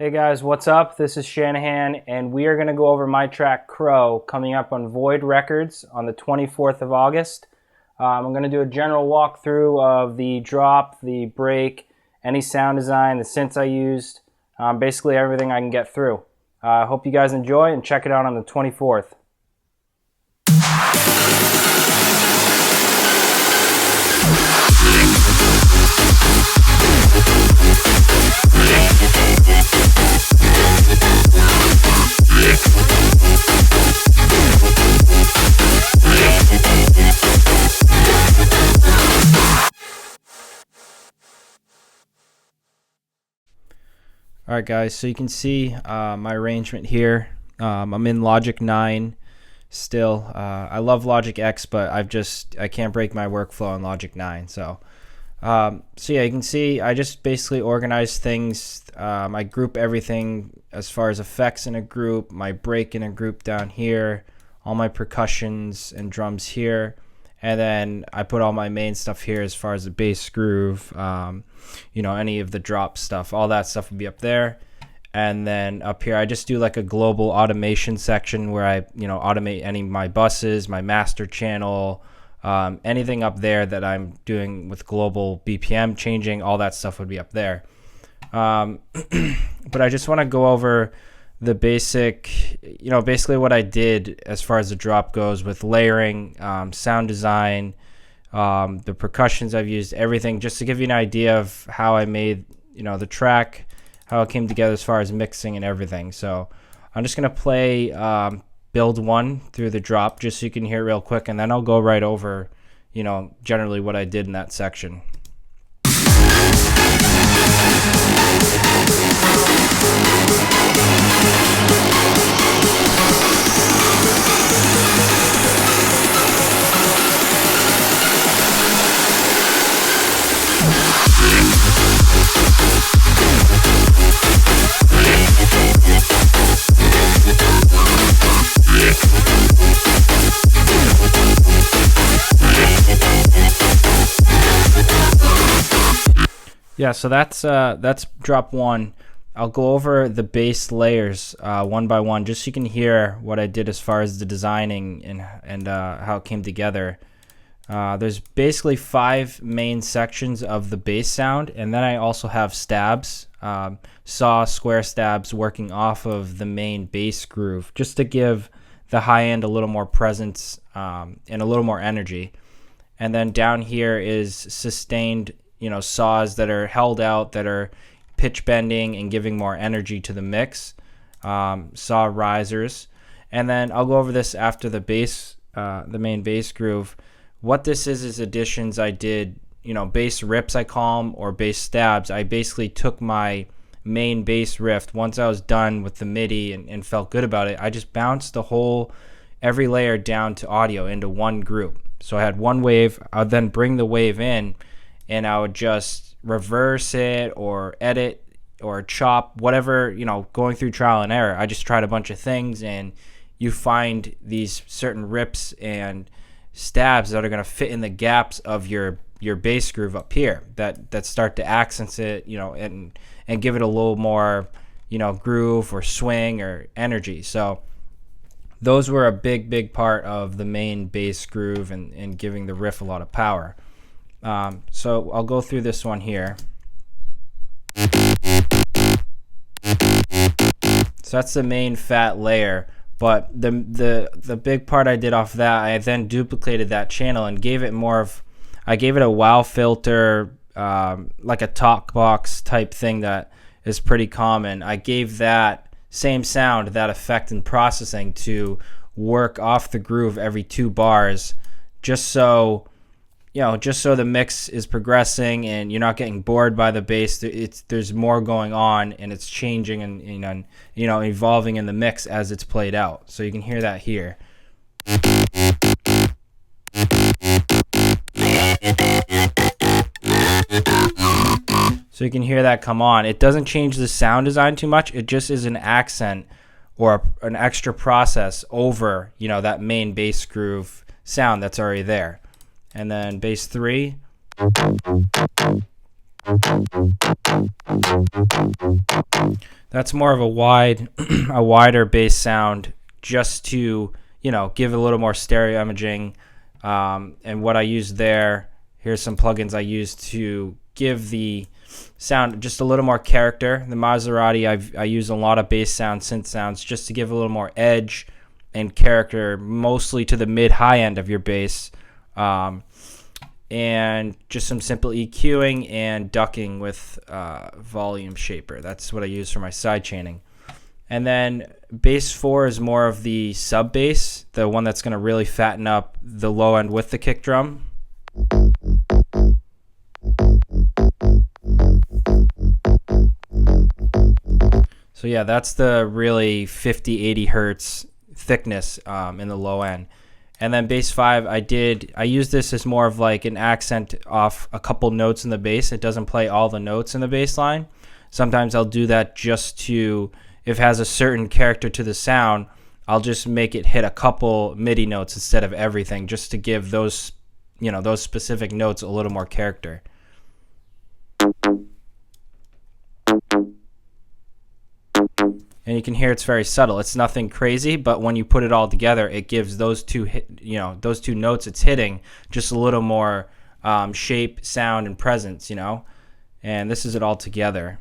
Hey guys, what's up? This is Shanahan, and we are going to go over my track Crow coming up on Void Records on the 24th of August. I'm going to do a general walkthrough of the drop, the break, any sound design, the synths I used, basically everything I can get through. I hope you guys enjoy and check it out on the 24th. Alright guys, so you can see my arrangement here. I'm in Logic 9 still. I love Logic X, but I can't break my workflow in Logic 9. So yeah, you can see I just basically organize things. I group everything as far as effects in a group, my break in a group down here, all my percussions and drums here. And then I put all my main stuff here as far as the bass groove, any of the drop stuff, all that stuff would be up there. And then up here, I just do like a global automation section where I, automate any of my buses, my master channel, anything up there that I'm doing with global BPM changing, all that stuff would be up there. But I just want to go over the basic, basically what I did as far as the drop goes with layering, sound design, the percussions I've used, everything, just to give you an idea of how I made, the track, how it came together as far as mixing and everything. So I'm just going to play build one through the drop just so you can hear it real quick, and then I'll go right over, generally what I did in that section. Yeah, so that's drop one. I'll go over the bass layers one by one, just so you can hear what I did as far as the designing and how it came together. There's basically 5 main sections of the bass sound, and then I also have stabs, saw square stabs working off of the main bass groove, just to give the high end a little more presence and a little more energy. And then down here is sustained, saws that are held out, that are pitch bending and giving more energy to the mix, saw risers. And then I'll go over this after the bass, the main bass groove. What this is additions I did, bass rips I call them, or bass stabs. I basically took my main bass riff, once I was done with the MIDI and felt good about it, I just bounced every layer down to audio into one group. So I had one wave, I would then bring the wave in, and I would just reverse it or edit or chop, whatever, going through trial and error. I just tried a bunch of things, and you find these certain rips and stabs that are going to fit in the gaps of your bass groove up here that start to accent it, and give it a little more, groove or swing or energy. So those were a big part of the main bass groove and giving the riff a lot of power. So I'll go through this one here. So that's the main fat layer, but the big part I did off that, I then duplicated that channel and gave it I gave it a wow filter, like a talk box type thing that is pretty common. I gave that same sound, that effect and processing to work off the groove every 2 bars, just so the mix is progressing and you're not getting bored by the bass. There's more going on, and it's changing and evolving in the mix as it's played out. So you can hear that here. So you can hear that come on. It doesn't change the sound design too much. It just is an accent or an extra process over, that main bass groove sound that's already there. And then bass 3. That's more of a a wider bass sound, just to, give a little more stereo imaging. And what I use there, here's some plugins I use to give the sound just a little more character. The Maserati, I use a lot of bass sounds, synth sounds, just to give a little more edge and character, mostly to the mid-high end of your bass. And just some simple EQing and ducking with volume shaper. That's what I use for my side chaining. And then bass 4 is more of the sub bass, the one that's going to really fatten up the low end with the kick drum. So yeah, that's the really 50-80 hertz thickness in the low end. And then bass 5, I use this as more of like an accent off a couple notes in the bass. It doesn't play all the notes in the bass line. Sometimes I'll do that just to, if it has a certain character to the sound, I'll just make it hit a couple MIDI notes instead of everything, just to give those, those specific notes a little more character. And you can hear it's very subtle. It's nothing crazy, but when you put it all together, it gives those two notes it's hitting just a little more shape, sound, and presence, And this is it all together.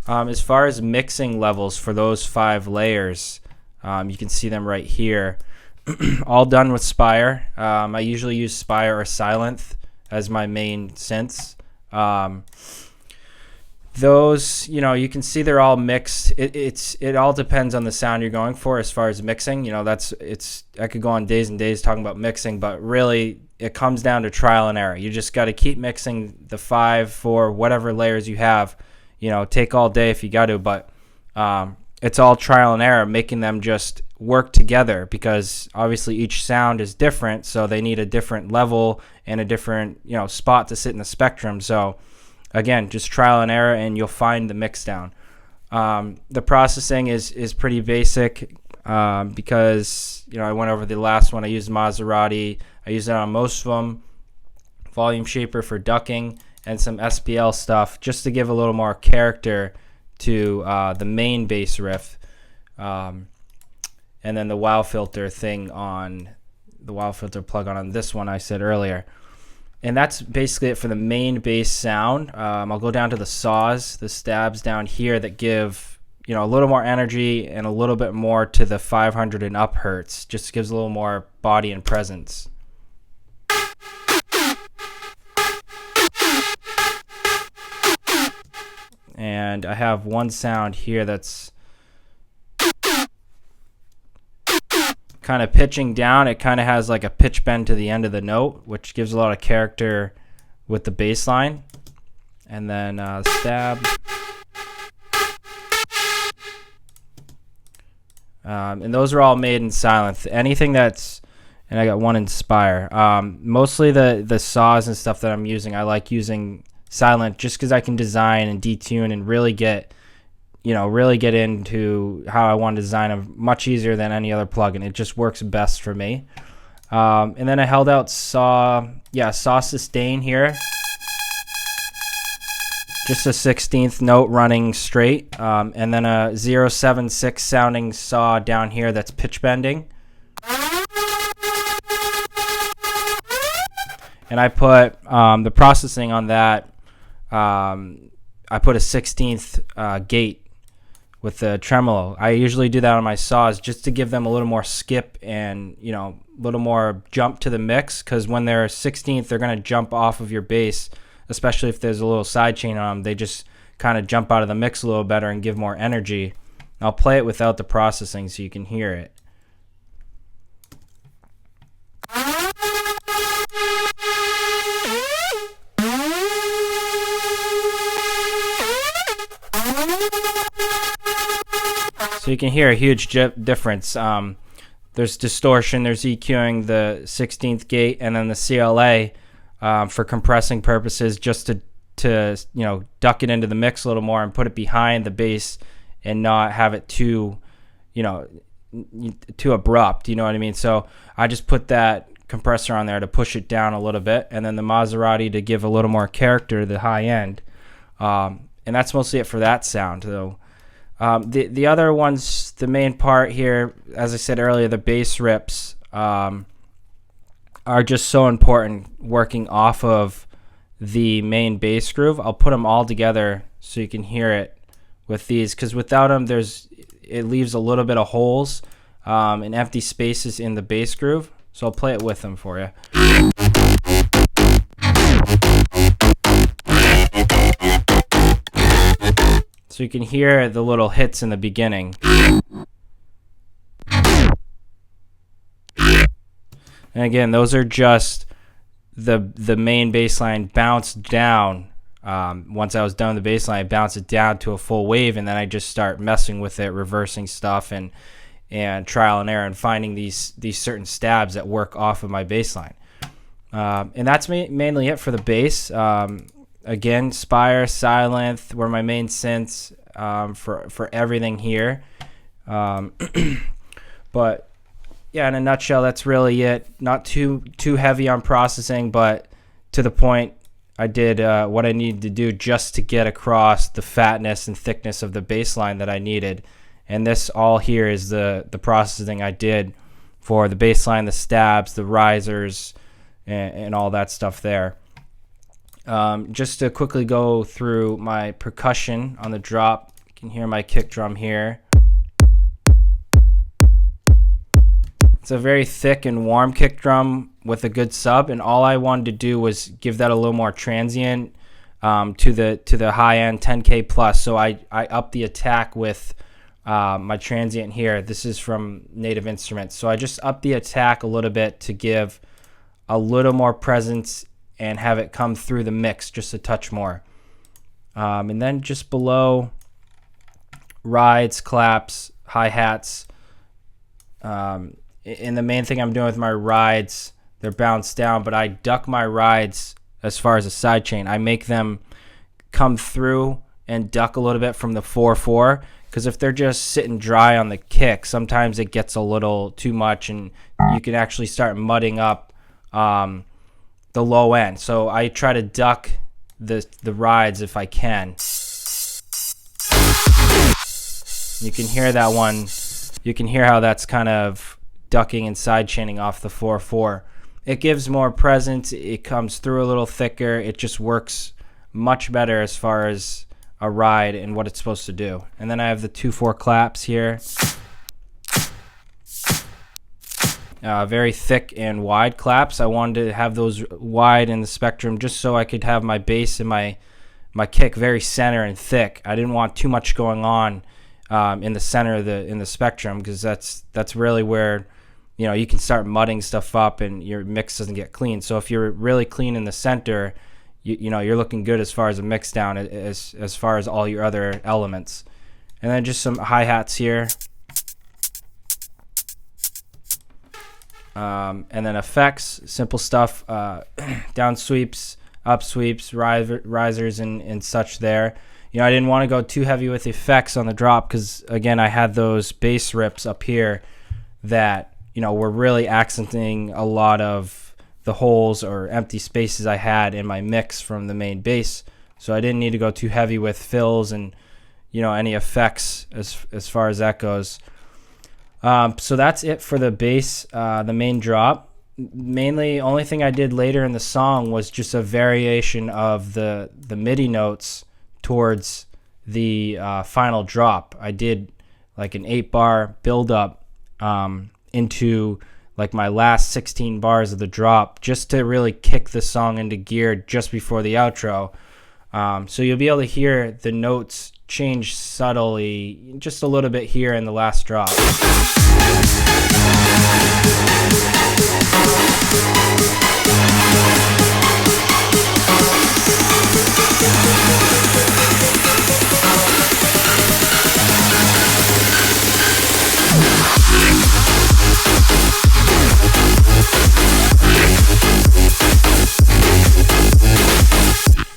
As far as mixing levels for those 5 layers, you can see them right here. All done with Spire. I usually use Spire or Sylenth as my main synths. Those, you can see they're all mixed. It all depends on the sound you're going for as far as mixing. I could go on days and days talking about mixing, but really it comes down to trial and error. You just got to keep mixing the 5, 4, whatever layers you have. Take all day if you got to, but it's all trial and error, making them just work together, because obviously each sound is different, so they need a different level and a different spot to sit in the spectrum. So again, just trial and error, and you'll find the mix down. The processing is pretty basic, because I went over the last one. I used Maserati. I used it on most of them. Volume shaper for ducking, and some SPL stuff just to give a little more character to the main bass riff. And then the wow filter thing on the wow filter plug on this one I said earlier. And that's basically it for the main bass sound. I'll go down to the saws, the stabs down here that give a little more energy and a little bit more to the 500 and up hertz. Just gives a little more body and presence. And I have one sound here that's kind of pitching down. It kind of has like a pitch bend to the end of the note, which gives a lot of character with the bass line. And then stab. And those are all made in Sylenth. Anything that's, and I got one in Spire. Mostly the saws and stuff that I'm using, I like using Sylenth just because I can design and detune and really get into how I want to design them much easier than any other plugin. It just works best for me. And then I held out saw sustain here. Just a 16th note running straight. And then a 076 sounding saw down here that's pitch bending. And I put the processing on that. I put a 16th gate with the tremolo. I usually do that on my saws just to give them a little more skip and a little more jump to the mix, because when they're 16th, they're going to jump off of your bass, especially if there's a little side chain on them. They just kind of jump out of the mix a little better and give more energy. I'll play it without the processing so you can hear it. So you can hear a huge difference. There's distortion, there's EQing the 16th gate, and then the CLA for compressing purposes, just to duck it into the mix a little more and put it behind the bass and not have it too abrupt. You know what I mean? So I just put that compressor on there to push it down a little bit, and then the Maserati to give a little more character to the high end. And that's mostly it for that sound, though. The other ones, the main part here, as I said earlier, the bass rips are just so important working off of the main bass groove. I'll put them all together so you can hear it with these, because without them, it leaves a little bit of holes and empty spaces in the bass groove. So I'll play it with them for you. So you can hear the little hits in the beginning. And again, those are just the main bass line bounced down. Once I was done with the bass line, I bounced it down to a full wave, and then I just start messing with it, reversing stuff and trial and error, and finding these certain stabs that work off of my bass line. And that's mainly it for the bass. Again, Spire, Silent were my main synths for everything here. But yeah, in a nutshell, that's really it. Not too heavy on processing, but to the point. I did what I needed to do just to get across the fatness and thickness of the bass line that I needed. And this all here is the processing I did for the bass line, the stabs, the risers, and all that stuff there. Just to quickly go through my percussion on the drop, you can hear my kick drum here. It's a very thick and warm kick drum with a good sub, and all I wanted to do was give that a little more transient to the high end 10K plus. So I upped the attack with my transient here. This is from Native Instruments. So I just upped the attack a little bit to give a little more presence and have it come through the mix just a touch more. And then just below, rides, claps, hi-hats. And the main thing I'm doing with my rides, they're bounced down, but I duck my rides as far as a side chain. I make them come through and duck a little bit from the 4/4, because if they're just sitting dry on the kick, sometimes it gets a little too much, and you can actually start mudding up the low end. So I try to duck the rides if I can. You can hear that one. You can hear how that's kind of ducking and side chaining off the 4/4. It gives more presence. It comes through a little thicker. It just works much better as far as a ride and what it's supposed to do. And then I have the 2/4 claps here. Very thick and wide claps. I wanted to have those wide in the spectrum just so I could have my bass and my kick very center and thick. I didn't want too much going on in the center of the spectrum, because that's really where you can start mudding stuff up and your mix doesn't get clean. So if you're really clean in the center, you're looking good as far as a mix down, as far as all your other elements. And then just some hi-hats here. And then effects, simple stuff, down sweeps, up sweeps, risers, and such there. I didn't want to go too heavy with effects on the drop, because again, I had those bass rips up here that were really accenting a lot of the holes or empty spaces I had in my mix from the main bass. So I didn't need to go too heavy with fills and any effects as far as that goes. So that's it for the bass, the main drop. Mainly, only thing I did later in the song was just a variation of the MIDI notes towards the final drop. I did like an 8-bar build up into like my last 16 bars of the drop, just to really kick the song into gear just before the outro. So you'll be able to hear the notes change subtly just a little bit here in the last drop.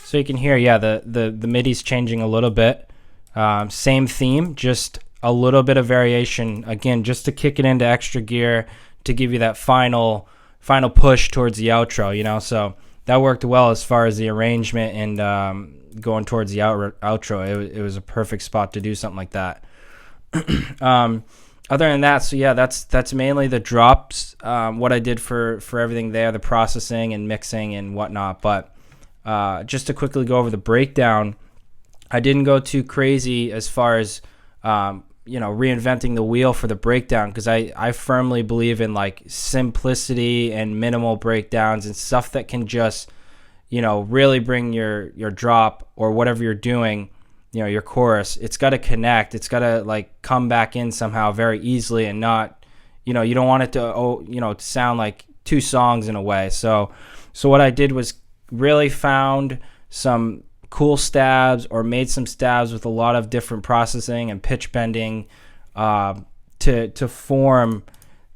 So you can hear, the MIDI's changing a little bit. Same theme, just a little bit of variation. Again, just to kick it into extra gear, to give you that final final push towards the outro, you know. So that worked well as far as the arrangement and going towards the outro. It was a perfect spot to do something like that. Other than that, so yeah, that's mainly the drops. What I did for everything there, the processing and mixing and whatnot. But just to quickly go over the breakdown, I didn't go too crazy as far as reinventing the wheel for the breakdown, because I firmly believe in like simplicity and minimal breakdowns and stuff that can just really bring your drop or whatever you're doing, your chorus. It's got to connect. It's got to like come back in somehow very easily, and not, you don't want it to sound like two songs in a way. So what I did was really found some cool stabs, or made some stabs with a lot of different processing and pitch bending to form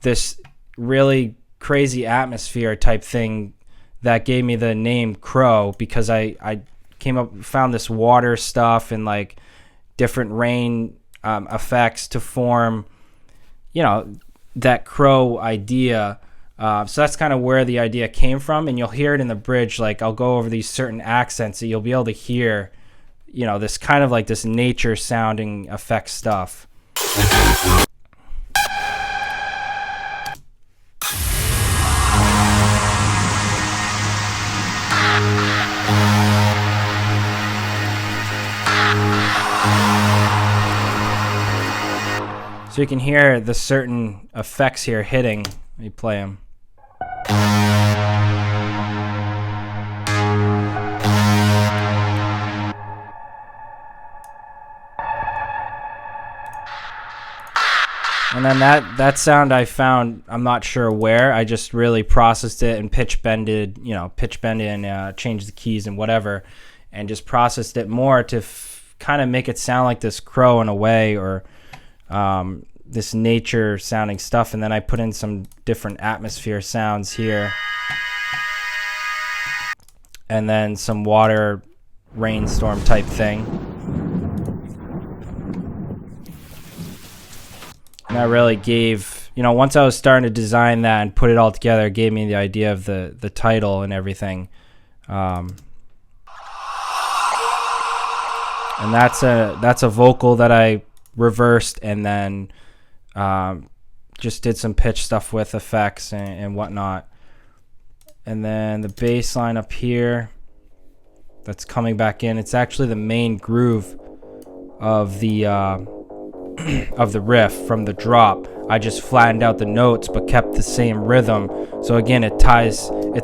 this really crazy atmosphere type thing that gave me the name Crow, because I found this water stuff and like different rain effects to form that crow idea. So that's kind of where the idea came from, and you'll hear it in the bridge. Like I'll go over these certain accents that you'll be able to hear, this kind of like this nature sounding effect stuff. So you can hear the certain effects here hitting. Let me play them. And then that sound I found, I'm not sure where, I just really processed it and pitch bended and changed the keys and whatever, and just processed it more to kind of make it sound like this crow in a way, or this nature sounding stuff. And then I put in some different atmosphere sounds here, and then some water rainstorm type thing. And that really gave, once I was starting to design that and put it all together, it gave me the idea of the title and everything. And that's a vocal that I reversed, and then just did some pitch stuff with effects and whatnot. And then the bass line up here that's coming back in, it's actually the main groove of the riff from the drop. I just flattened out the notes but kept the same rhythm. So again, it's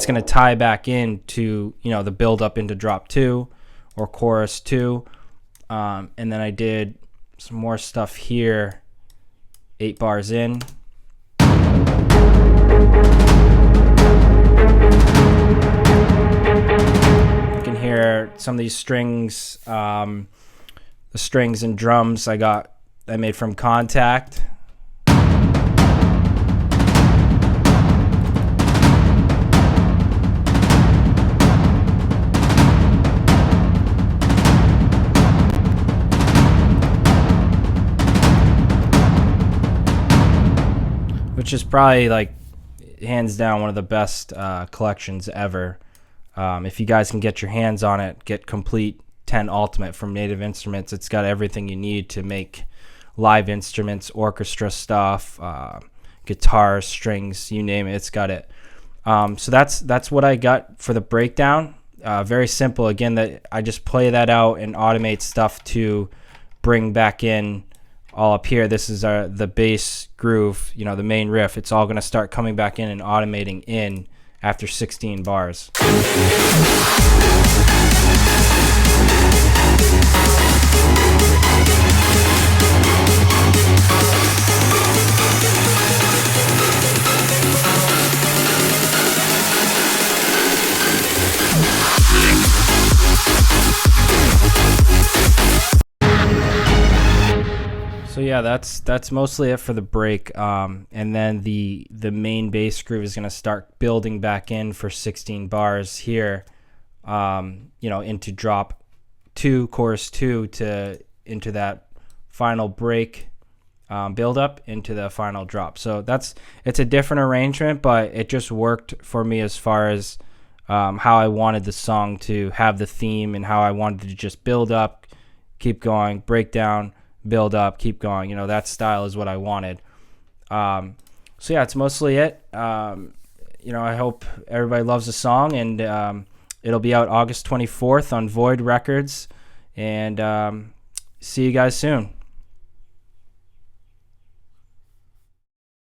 going to tie back into the build up into drop 2 or chorus 2. And then I did some more stuff here 8 bars in. You can hear some of these strings, the strings and drums I made from Contact. Which is probably like hands down one of the best collections ever. If you guys can get your hands on it, get Complete 10 Ultimate from Native Instruments. It's got everything you need to make live instruments, orchestra stuff, guitars, strings, you name it, it's got it. So that's what I got for the breakdown. Very simple. Again, that I just play that out and automate stuff to bring back in all up here. This is the bass groove, the main riff. It's all going to start coming back in and automating in after 16 bars. So yeah, that's mostly it for the break, and then the main bass groove is going to start building back in for 16 bars here, into drop 2, chorus 2, into that final break build up into the final drop. So it's a different arrangement, but it just worked for me as far as how I wanted the song to have the theme and how I wanted to just build up, keep going, break down, build up, keep going. That style is what I wanted. So yeah, it's mostly it. I hope everybody loves the song, and it'll be out August 24th on Void Records. And see you guys soon.